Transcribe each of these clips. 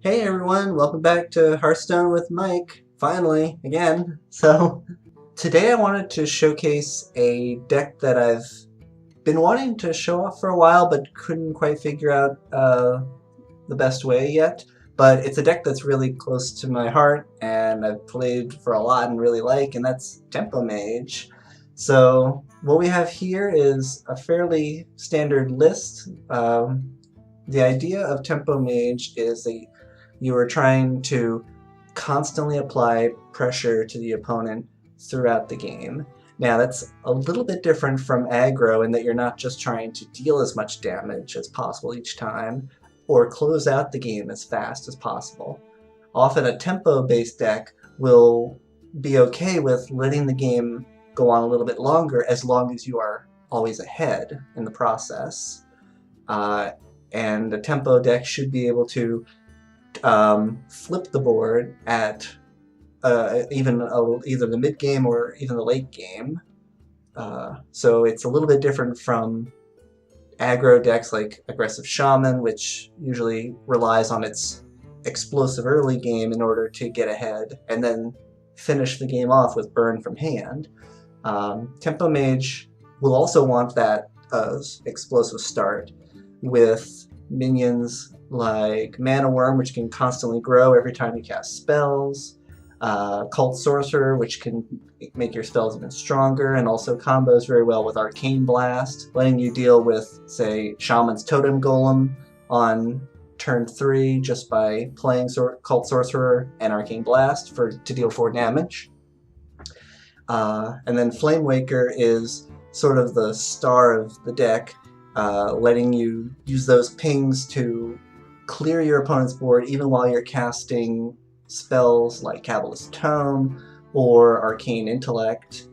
Hey everyone, welcome back to Hearthstone with Mike, finally, again. So, today I wanted to showcase a deck that I've been wanting to show off for a while but couldn't quite figure out the best way yet. But it's a deck that's really close to my heart and I've played for a lot and really like, and that's Tempo Mage. So, what we have here is a fairly standard list. The idea of Tempo Mage is that you are trying to constantly apply pressure to the opponent throughout the game. Now that's a little bit different from aggro in that you're not just trying to deal as much damage as possible each time, or close out the game as fast as possible. Often a tempo-based deck will be okay with letting the game go on a little bit longer as long as you are always ahead in the process. And a tempo deck should be able to flip the board at either the mid game or even the late game. So it's a little bit different from aggro decks like Aggressive Shaman, which usually relies on its explosive early game in order to get ahead and then finish the game off with burn from hand. Tempo Mage will also want that explosive start with minions like Mana Worm, which can constantly grow every time you cast spells, Cult Sorcerer, which can make your spells even stronger, and also combos very well with Arcane Blast, letting you deal with, say, Shaman's Totem Golem on turn 3 just by playing Cult Sorcerer and Arcane Blast to deal 4 damage. And then Flame Waker is sort of the star of the deck, letting you use those pings to clear your opponent's board even while you're casting spells like Cabalist's Tome or Arcane Intellect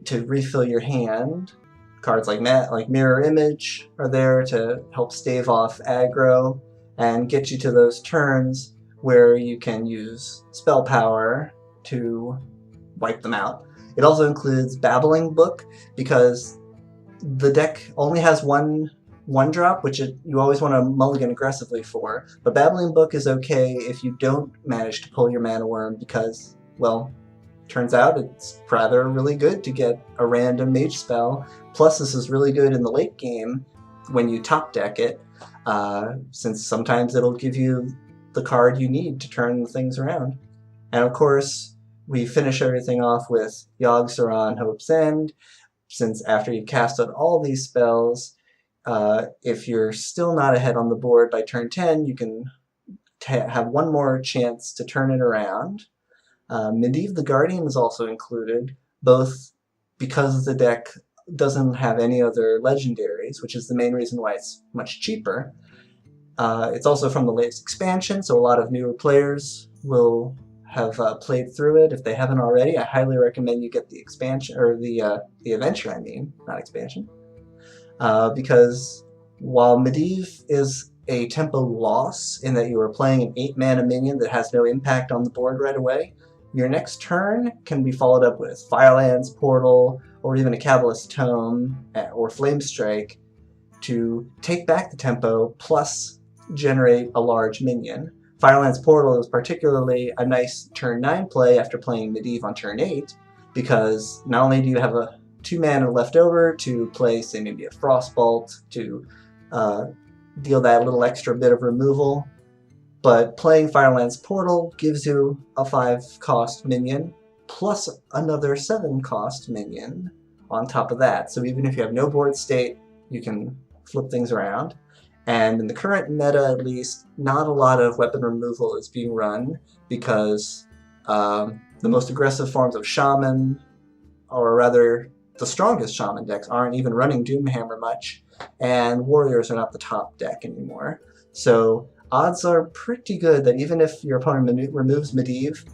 to refill your hand. Cards like Mirror Image are there to help stave off aggro and get you to those turns where you can use spell power to wipe them out. It also includes Babbling Book because the deck only has one drop, which you always want to mulligan aggressively for, but Babbling Book is okay if you don't manage to pull your Mana Worm because, well, turns out it's rather really good to get a random mage spell. Plus this is really good in the late game when you top deck it, since sometimes it'll give you the card you need to turn things around. And of course, we finish everything off with Yogg Saron Hope's End, since after you've cast out all these spells, if you're still not ahead on the board by turn 10, you can have one more chance to turn it around. Medivh the Guardian is also included, both because the deck doesn't have any other legendaries, which is the main reason why it's much cheaper. It's also from the latest expansion, so a lot of newer players will have played through it. If they haven't already, I highly recommend you get the expansion, or the adventure, not expansion. Because while Medivh is a tempo loss in that you are playing an 8 mana minion that has no impact on the board right away, your next turn can be followed up with Firelands Portal, or even a Cabalist's Tome, or Flame Strike, to take back the tempo, plus generate a large minion. Firelands Portal is particularly a nice turn 9 play after playing Medivh on turn 8, because not only do you have a 2 mana left over to play, say, maybe a Frostbolt to deal that little extra bit of removal, but playing Firelands Portal gives you a 5-cost minion plus another 7-cost minion on top of that. So even if you have no board state, you can flip things around. And in the current meta, at least, not a lot of weapon removal is being run because the most aggressive forms of Shaman, or rather the strongest Shaman decks, aren't even running Doomhammer much, and Warriors are not the top deck anymore. So odds are pretty good that even if your opponent removes Medivh,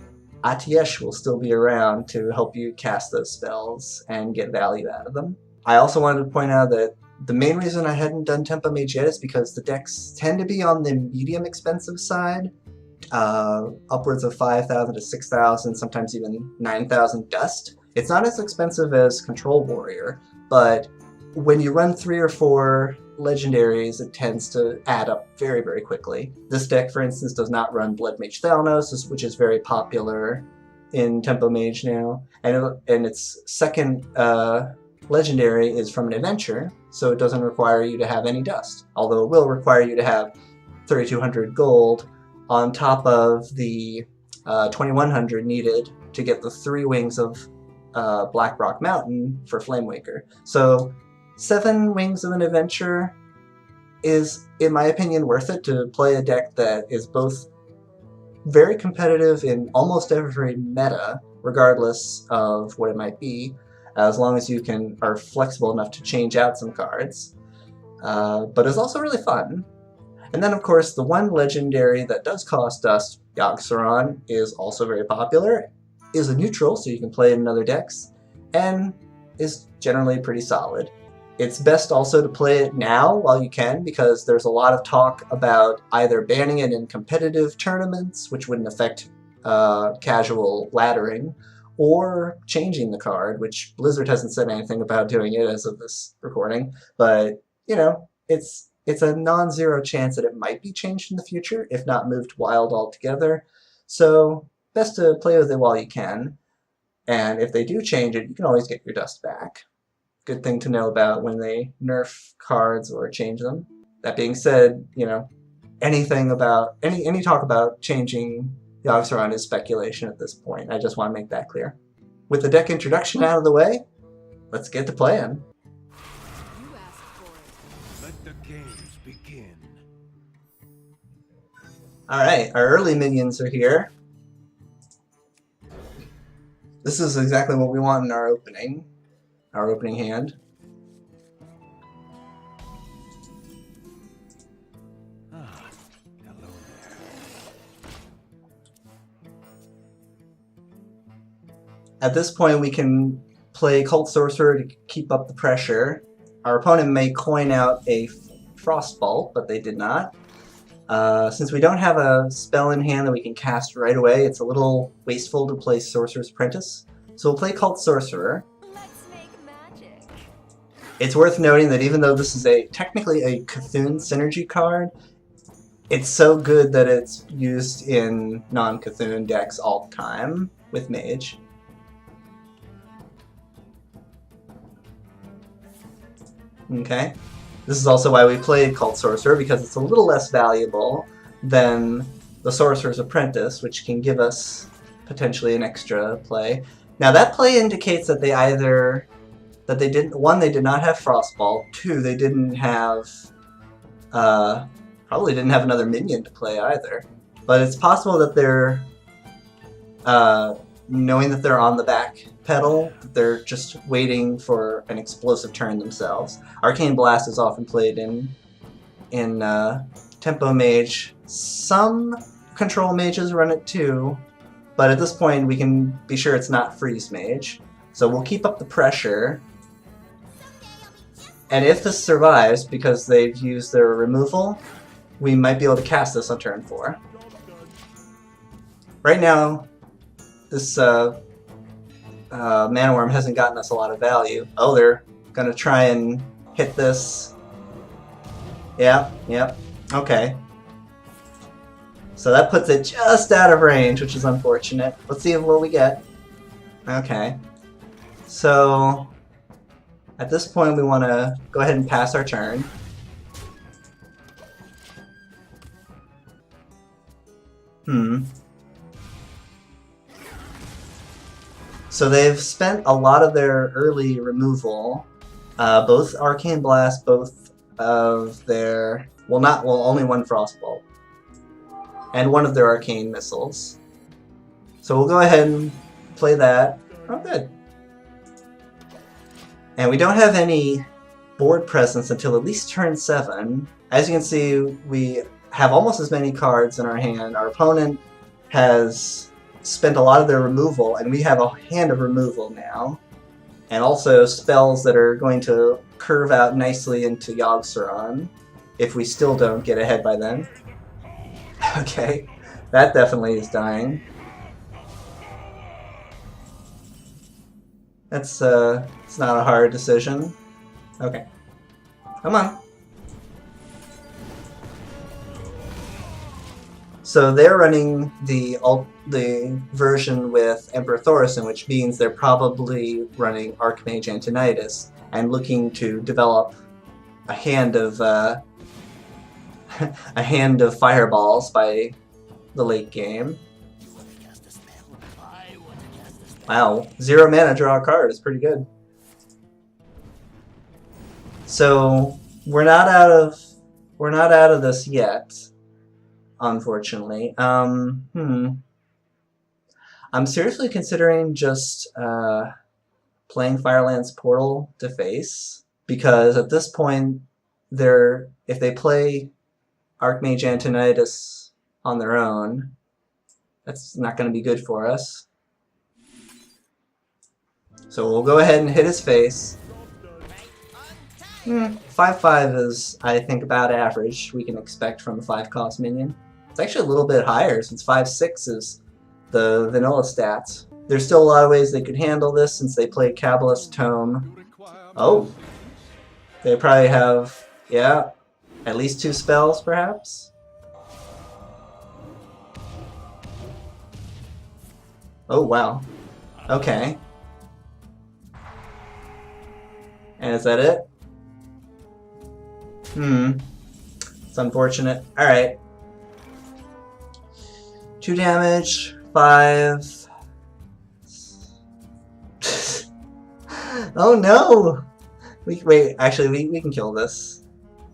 Atiesh will still be around to help you cast those spells and get value out of them. I also wanted to point out that the main reason I hadn't done Tempo Mage yet is because the decks tend to be on the medium expensive side, upwards of 5,000 to 6,000, sometimes even 9,000 dust. It's not as expensive as Control Warrior, but when you run 3 or 4 legendaries, it tends to add up very, very quickly. This deck, for instance, does not run Blood Mage Thalnos, which is very popular in Tempo Mage now, and its second legendary is from an adventure, so it doesn't require you to have any dust, although it will require you to have 3,200 gold on top of the 2,100 needed to get the 3 wings of Blackrock Mountain for Flamewaker. So 7 wings of an adventure is, in my opinion, worth it to play a deck that is both very competitive in almost every meta, regardless of what it might be, as long as you are flexible enough to change out some cards. But it's also really fun. And then, of course, the one legendary that does cost dust, Yogg, is also very popular, is a neutral, so you can play it in other decks, and is generally pretty solid. It's best also to play it now while you can, because there's a lot of talk about either banning it in competitive tournaments, which wouldn't affect casual laddering, or changing the card, which Blizzard hasn't said anything about doing it as of this recording, but, you know, it's a non-zero chance that it might be changed in the future, if not moved wild altogether. So best to play with it while you can, and if they do change it, you can always get your dust back. Good thing to know about when they nerf cards or change them. That being said, you know, anything about any talk about changing Yogg is speculation at this point. I just want to make that clear. With the deck introduction out of the way, let's get to playing. You asked for it. Let the games begin. Alright, our early minions are here. This is exactly what we want in our opening hand. Hello there. At this point, we can play Cult Sorcerer to keep up the pressure. Our opponent may coin out a Frostbolt, but they did not. Since we don't have a spell in hand that we can cast right away, it's a little wasteful to play Sorcerer's Apprentice. So we'll play Cult Sorcerer. Let's make magic. It's worth noting that even though this is technically a Cthulhu synergy card, it's so good that it's used in non-Cthulhu decks all the time with Mage. Okay. This is also why we played Cult Sorcerer, because it's a little less valuable than the Sorcerer's Apprentice, which can give us potentially an extra play. Now that play indicates that they did not have Frostball, 2, they didn't have, probably didn't have another minion to play either. But it's possible that they're, knowing that they're on the back pedal, they're just waiting for an explosive turn themselves. Arcane Blast is often played in Tempo Mage. Some Control Mages run it too, but at this point we can be sure it's not Freeze Mage. So we'll keep up the pressure. And if this survives, because they've used their removal, we might be able to cast this on turn 4. Right now, this Mana Worm hasn't gotten us a lot of value. Oh, they're gonna try and hit this. Yep, okay. So that puts it just out of range, which is unfortunate. Let's see what we get. Okay. So, at this point we want to go ahead and pass our turn. So they've spent a lot of their early removal, both Arcane Blast, both of their, only one Frostbolt, and one of their Arcane Missiles. So we'll go ahead and play that. Oh, good. And we don't have any board presence until at least turn 7. As you can see, we have almost as many cards in our hand. Our opponent has spent a lot of their removal, and we have a hand of removal now. And also spells that are going to curve out nicely into Yogg if we still don't get ahead by then. Okay, that definitely is dying. That's it's not a hard decision. Okay, come on. So they're running the version with Emperor Thorison, which means they're probably running Archmage Antonidas and looking to develop a hand of a hand of fireballs by the late game. Wow, 0 mana, draw a card is pretty good. So we're not out of this yet, unfortunately. I'm seriously considering just playing Firelands Portal to face, because at this point, if they play Archmage Antonidas on their own, that's not going to be good for us. So we'll go ahead and hit his face. 5/5 is, I think, about average we can expect from a 5-cost minion. It's actually a little bit higher, since 5/6 is the vanilla stats. There's still a lot of ways they could handle this, since they play Kabbalist Tome. Oh! They probably have, yeah, at least 2 spells, perhaps? Oh, wow. Okay. And is that it? It's unfortunate. Alright. 2 damage, 5. Oh no! Wait, actually, we can kill this.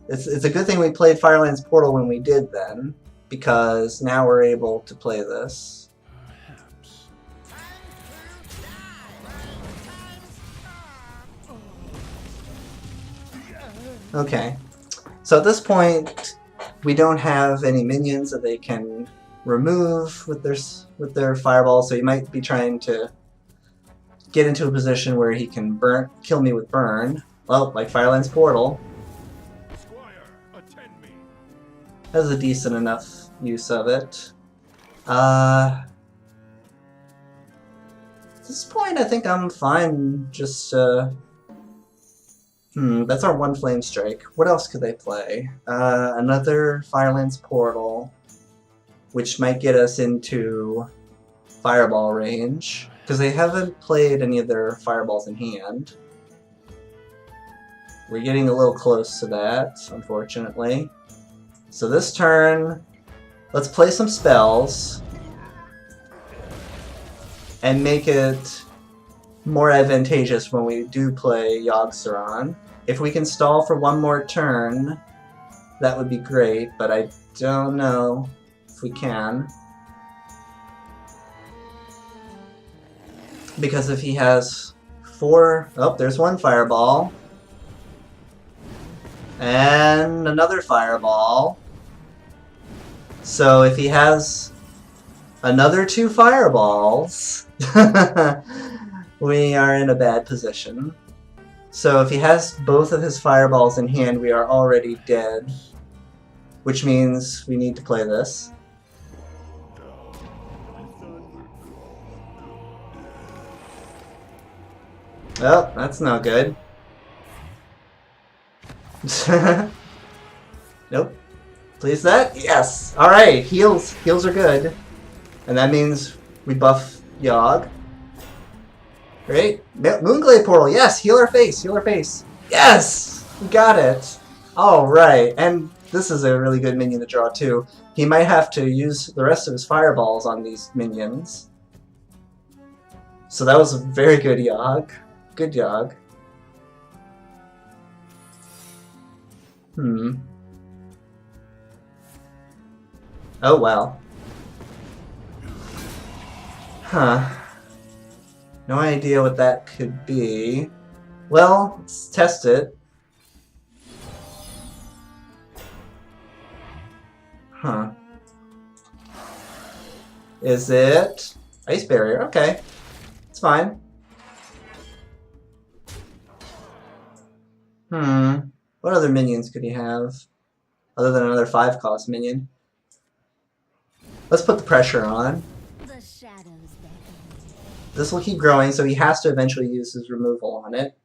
It's a good thing we played Firelands Portal when we did then, because now we're able to play this. Okay. So at this point, we don't have any minions that they can remove with their fireball, so he might be trying to get into a position where he can kill me with burn. Well, like Firelands Portal. That's a decent enough use of it. At this point, I think I'm fine. Just that's our 1 Flame Strike. What else could they play? Another Firelands Portal, which might get us into Fireball range, because they haven't played any of their Fireballs in hand. We're getting a little close to that, unfortunately. So this turn, let's play some spells and make it more advantageous when we do play Yogg. If we can stall for 1 more turn, that would be great, but I don't know if we can. Because if he has 4... Oh, there's 1 fireball. And another fireball. So if he has another 2 fireballs, we are in a bad position. So if he has both of his fireballs in hand, we are already dead. Which means we need to play this. Oh, that's not good. Nope. Please that? Yes! Alright, heals. Heals are good. And that means we buff Yogg. Great. Moonglade Portal, yes! Heal our face, heal our face. Yes! We got it! Alright, and this is a really good minion to draw too. He might have to use the rest of his fireballs on these minions. So that was a very good Yogg. Good Yogg. Oh wow. Huh. No idea what that could be. Well, let's test it. Huh. Is it Ice Barrier? Okay. It's fine. What other minions could he have? Other than another 5-cost minion. Let's put the pressure on. The shadows beckon. This will keep growing, so he has to eventually use his removal on it.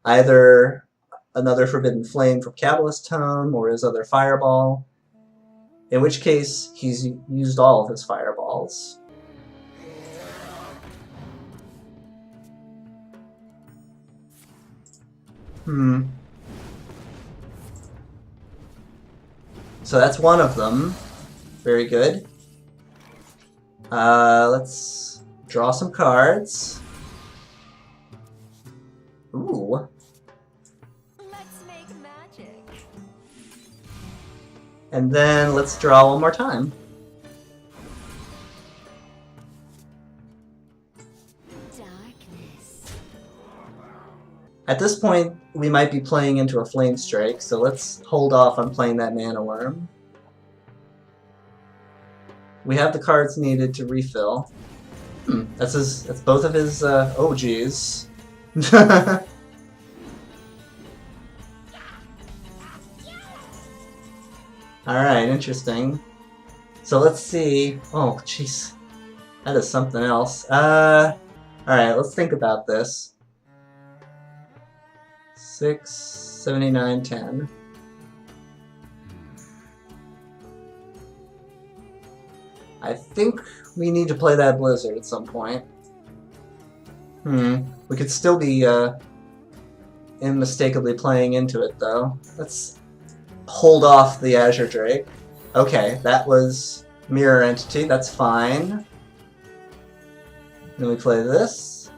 Either another Forbidden Flame from Kabbalist Tome, or his other Fireball. In which case, he's used all of his fireballs. So that's one of them. Very good. Let's draw some cards. Ooh. Let's make magic. And then let's draw one more time. Darkness. At this point, we might be playing into a Flame Strike, so let's hold off on playing that Mana Worm. We have the cards needed to refill. That's both of his, oh geez. Alright, interesting. So let's see. Oh, jeez. That is something else. Alright, let's think about this. 6, 79, 10. I think we need to play that Blizzard at some point. We could still be unmistakably playing into it, though. Let's hold off the Azure Drake. Okay, that was Mirror Entity. That's fine. Then we play this.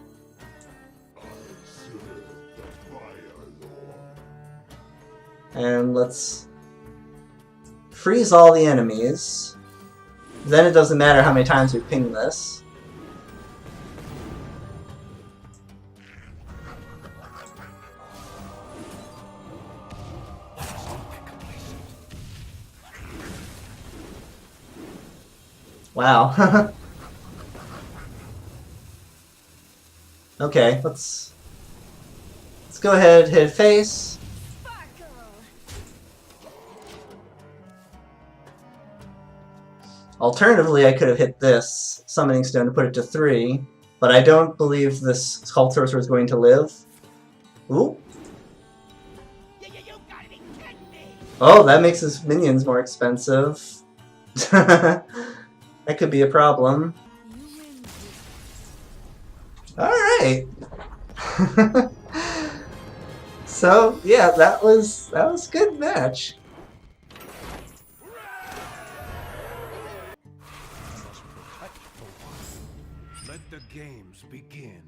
And let's freeze all the enemies. Then it doesn't matter how many times we ping this. Wow. Okay, let's go ahead, hit face. Alternatively, I could have hit this Summoning Stone to put it to 3, but I don't believe this Cult Sorcerer is going to live. Ooh. Oh, that makes his minions more expensive. That could be a problem. Alright. So, yeah, that was a good match. Let the games begin.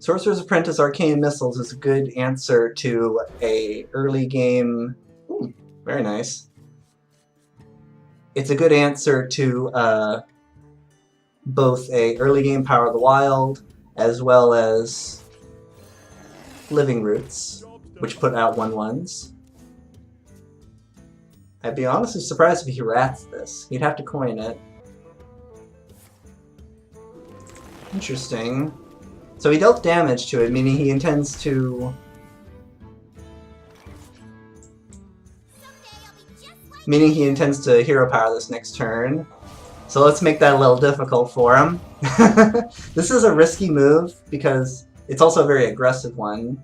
Sorcerer's Apprentice Arcane Missiles is a good answer to a early game. Ooh, very nice. It's a good answer to both a early game Power of the Wild as well as Living Roots, which put out 1/1s. I'd be honestly surprised if he rats this. He'd have to coin it. Interesting. So he dealt damage to it, meaning he intends to... Meaning he intends to hero power this next turn. So let's make that a little difficult for him. This is a risky move because it's also a very aggressive one.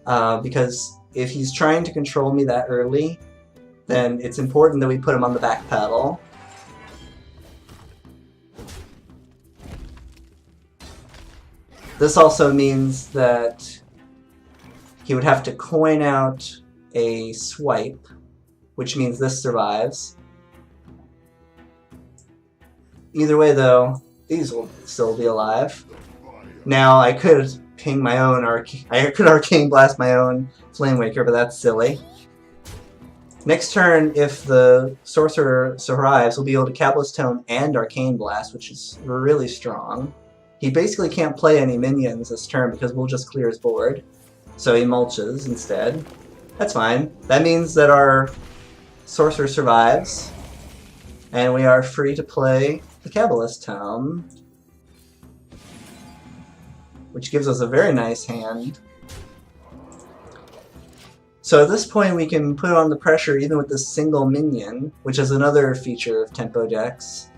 Because if he's trying to control me that early, then it's important that we put him on the back pedal. This also means that he would have to coin out a swipe, which means this survives. Either way, though, these will still be alive. Now, I could ping my own I could Arcane Blast my own Flamewaker, but that's silly. Next turn, if the Sorcerer survives, we'll be able to Cabalist Tome and Arcane Blast, which is really strong. He basically can't play any minions this turn because we'll just clear his board. So he mulches instead. That's fine. That means that our Sorcerer survives, and we are free to play the Cabalist Tome, which gives us a very nice hand. So at this point we can put on the pressure even with this single minion, which is another feature of Tempo decks.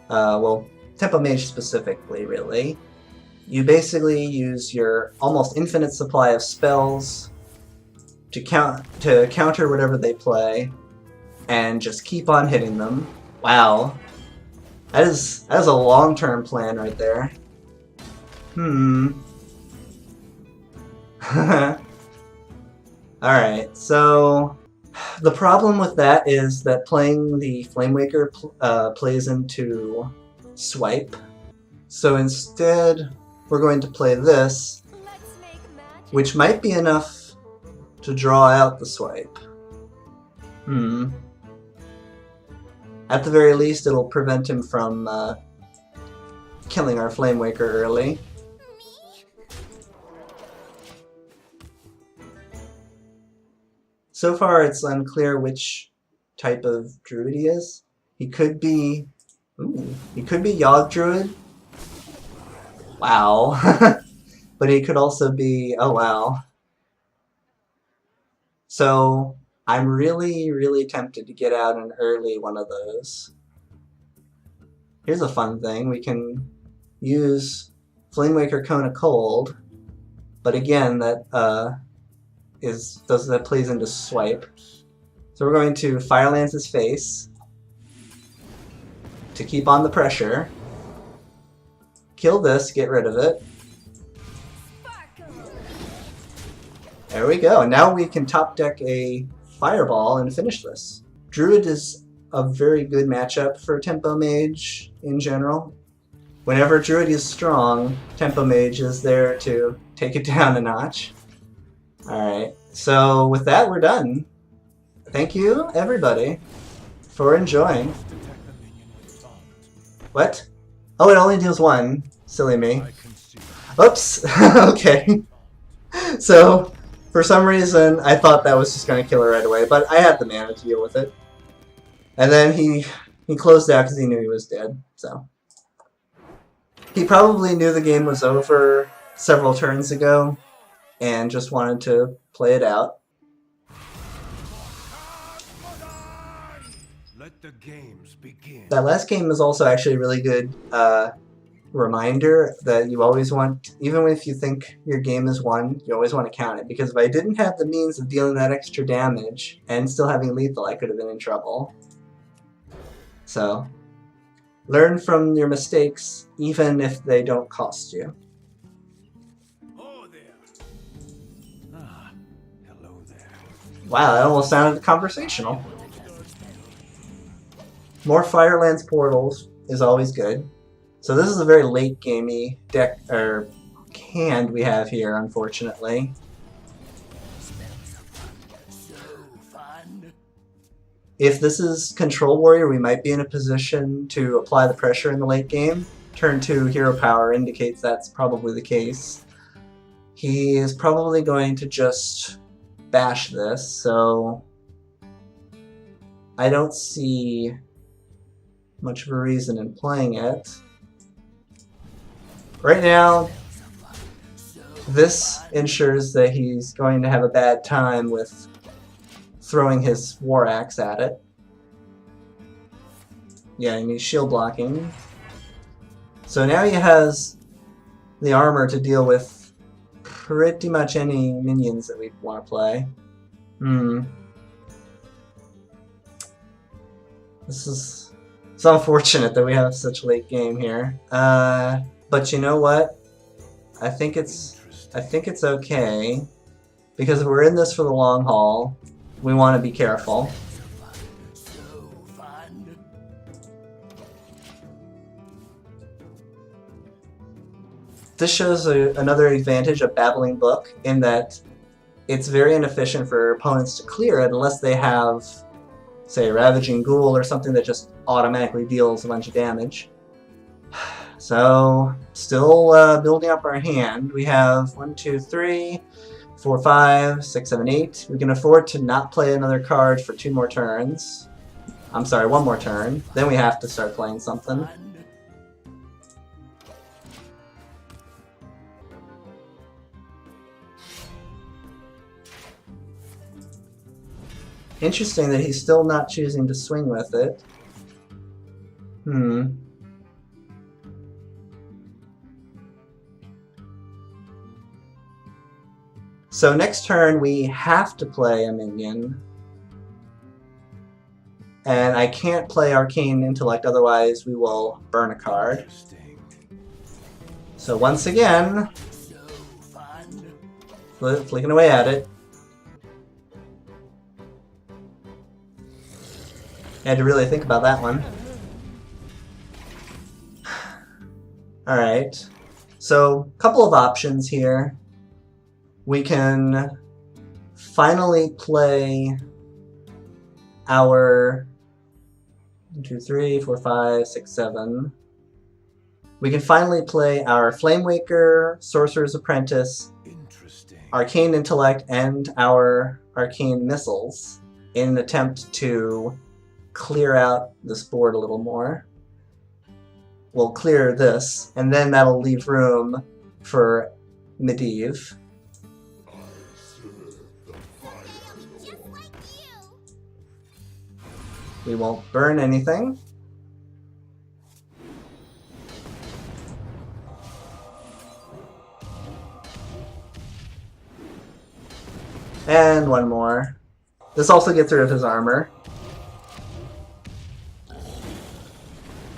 Well, Tempo Mage specifically, really. You basically use your almost infinite supply of spells to counter whatever they play, and just keep on hitting them. Wow, that is a long-term plan right there. Alright, so the problem with that is that playing the Flamewaker plays into swipe. So instead, we're going to play this, Let's make magic. which might be enough to draw out the swipe. At the very least, it'll prevent him from killing our Flamewaker early. So far, it's unclear which type of druid he is. He could be... Ooh, he could be Yogg druid. Wow. But he could also be... Oh, wow. So, I'm really, really tempted to get out an early one of those. Here's a fun thing. We can use Flamewaker Cone of Cold. But again, that plays into swipe. So we're going to Fire Lance his face to keep on the pressure. Kill this, get rid of it. There we go. And now we can top deck a Fireball and finish this. Druid is a very good matchup for Tempo Mage in general. Whenever Druid is strong, Tempo Mage is there to take it down a notch. Alright, so with that, we're done. Thank you, everybody, for enjoying. What? Oh, it only deals one. Silly me. Oops. Okay. So, for some reason, I thought that was just going to kill her right away, but I had the mana to deal with it. And then he closed out because he knew he was dead, so. He probably knew the game was over several turns ago, and just wanted to play it out. Let the games begin. That last game is also actually a really good reminder that you always want, even if you think your game is won, you always want to count it. Because if I didn't have the means of dealing that extra damage and still having lethal, I could have been in trouble. So, learn from your mistakes, even if they don't cost you. Oh there. Ah, hello there. Wow, that almost sounded conversational. More Firelance portals is always good. So this is a very late gamey deck or hand we have here, unfortunately. If this is Control Warrior, we might be in a position to apply the pressure in the late game. Turn 2 Hero Power indicates that's probably the case. He is probably going to just bash this, so I don't see much of a reason in playing it. Right now, this ensures that he's going to have a bad time with throwing his War Axe at it. Yeah, and he's shield blocking. So now he has the armor to deal with pretty much any minions that we want to play. It's unfortunate that we have such a late game here. But you know what? I think it's okay, because if we're in this for the long haul, we want to be careful. This shows another advantage of Babbling Book, in that it's very inefficient for opponents to clear it unless they have, say, Ravaging Ghoul or something that just automatically deals a bunch of damage. So, still building up our hand. We have 1, 2, 3, 4, 5, 6, 7, 8. We can afford to not play another card for 2 more turns. I'm sorry, 1 more turn. Then we have to start playing something. Interesting that he's still not choosing to swing with it. So next turn we have to play a minion. And I can't play Arcane Intellect, otherwise we will burn a card. Interesting. So once again, flicking away at it. I had to really think about that one. Alright, so a couple of options here. We can finally play our 1, 2, 3, 4, 5, 6, 7. We can finally play our Flamewaker, Sorcerer's Apprentice, Arcane Intellect, and our Arcane Missiles in an attempt to clear out this board a little more. We'll clear this, and then that'll leave room for Medivh. We won't burn anything. And one more. This also gets rid of his armor.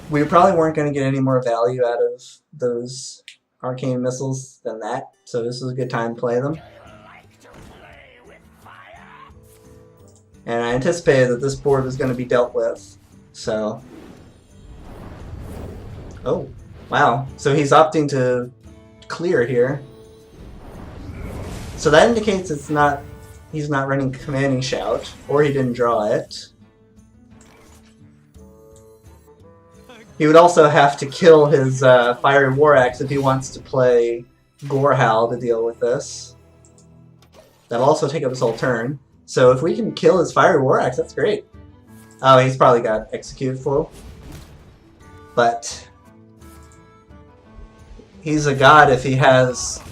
We probably weren't going to get any more value out of those arcane missiles than that, so this is a good time to play them. And I anticipated that this board was going to be dealt with, so... Oh, wow. So he's opting to clear here. So that indicates it's not... he's not running Commanding Shout, or he didn't draw it. He would also have to kill his Fiery War Axe if he wants to play Gorehowl to deal with this. That'll also take up his whole turn. So if we can kill his Fiery War Axe, that's great. Oh, he's probably got Execute Flow. But he's a god if he has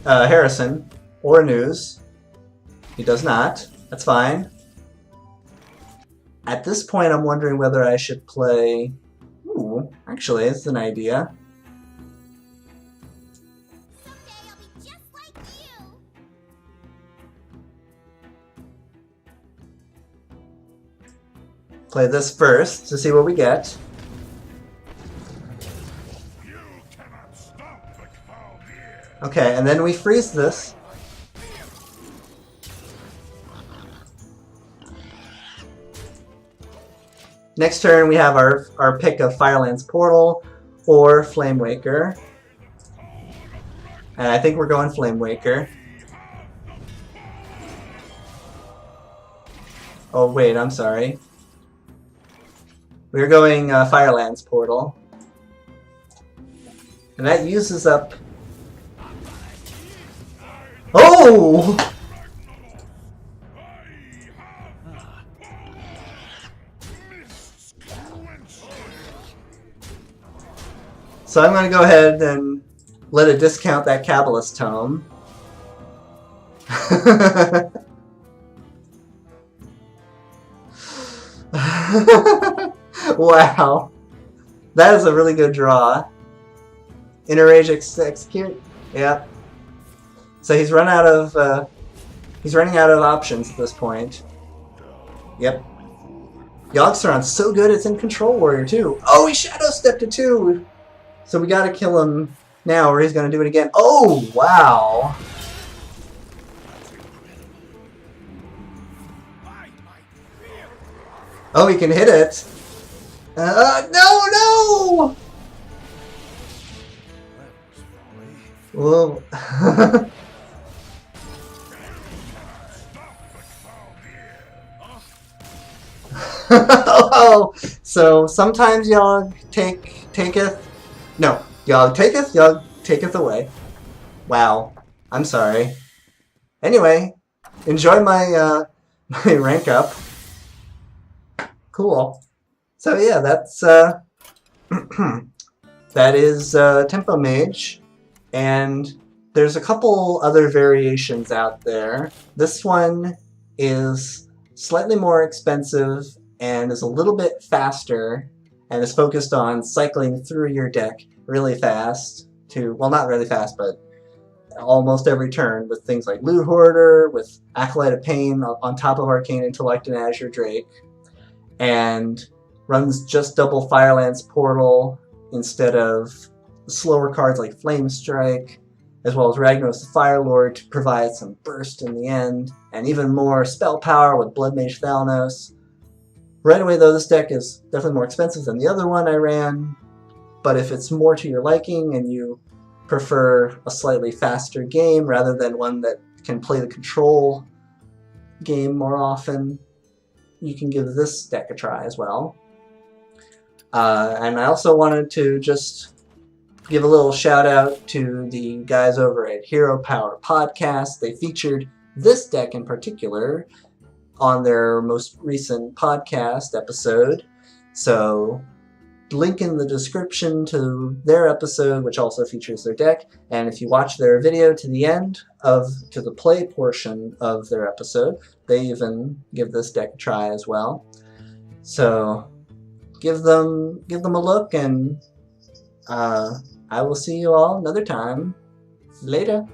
Harrison or News. He does not. That's fine. At this point, I'm wondering whether I should play... Ooh, actually, it's an idea. Play this first to see what we get. Okay, and then we freeze this. Next turn we have our pick of Firelands Portal or Flamewaker. And I think we're going Flamewaker. Oh wait, I'm sorry. We're going Firelands Portal. And that uses up... Oh! So I'm going to go ahead and let it discount that Kabbalist Tome. Wow. That is a really good draw. Inner Rage Execute? Yep. So he's running out of options at this point. Yep. Yogg's so good it's in Control Warrior too. Oh, he Shadow Stepped it too! So we gotta kill him now or he's gonna do it again. Oh, wow! Oh, he can hit it! No! Whoa. Oh, so sometimes Yogg taketh. No, Yogg taketh, Yogg taketh away. Wow, I'm sorry. Anyway, enjoy my my rank up. Cool. So yeah, that's that is Tempo Mage, and there's a couple other variations out there. This one is slightly more expensive and is a little bit faster and is focused on cycling through your deck really fast to, well, not really fast, but almost every turn with things like Loot Hoarder, with Acolyte of Pain on top of Arcane Intellect and Azure Drake, and runs just double Firelance Portal instead of slower cards like Flame Strike, as well as Ragnaros the Fire Lord to provide some burst in the end, and even more spell power with Blood Mage Thalnos. Right away though, this deck is definitely more expensive than the other one I ran, but if it's more to your liking and you prefer a slightly faster game rather than one that can play the control game more often, you can give this deck a try as well. And I also wanted to just give a little shout out to the guys over at Hero Power Podcast. They featured this deck in particular on their most recent podcast episode. So link in the description to their episode, which also features their deck. And if you watch their video to the end to the play portion of their episode, they even give this deck a try as well. So give them a look, and I will see you all another time. Later.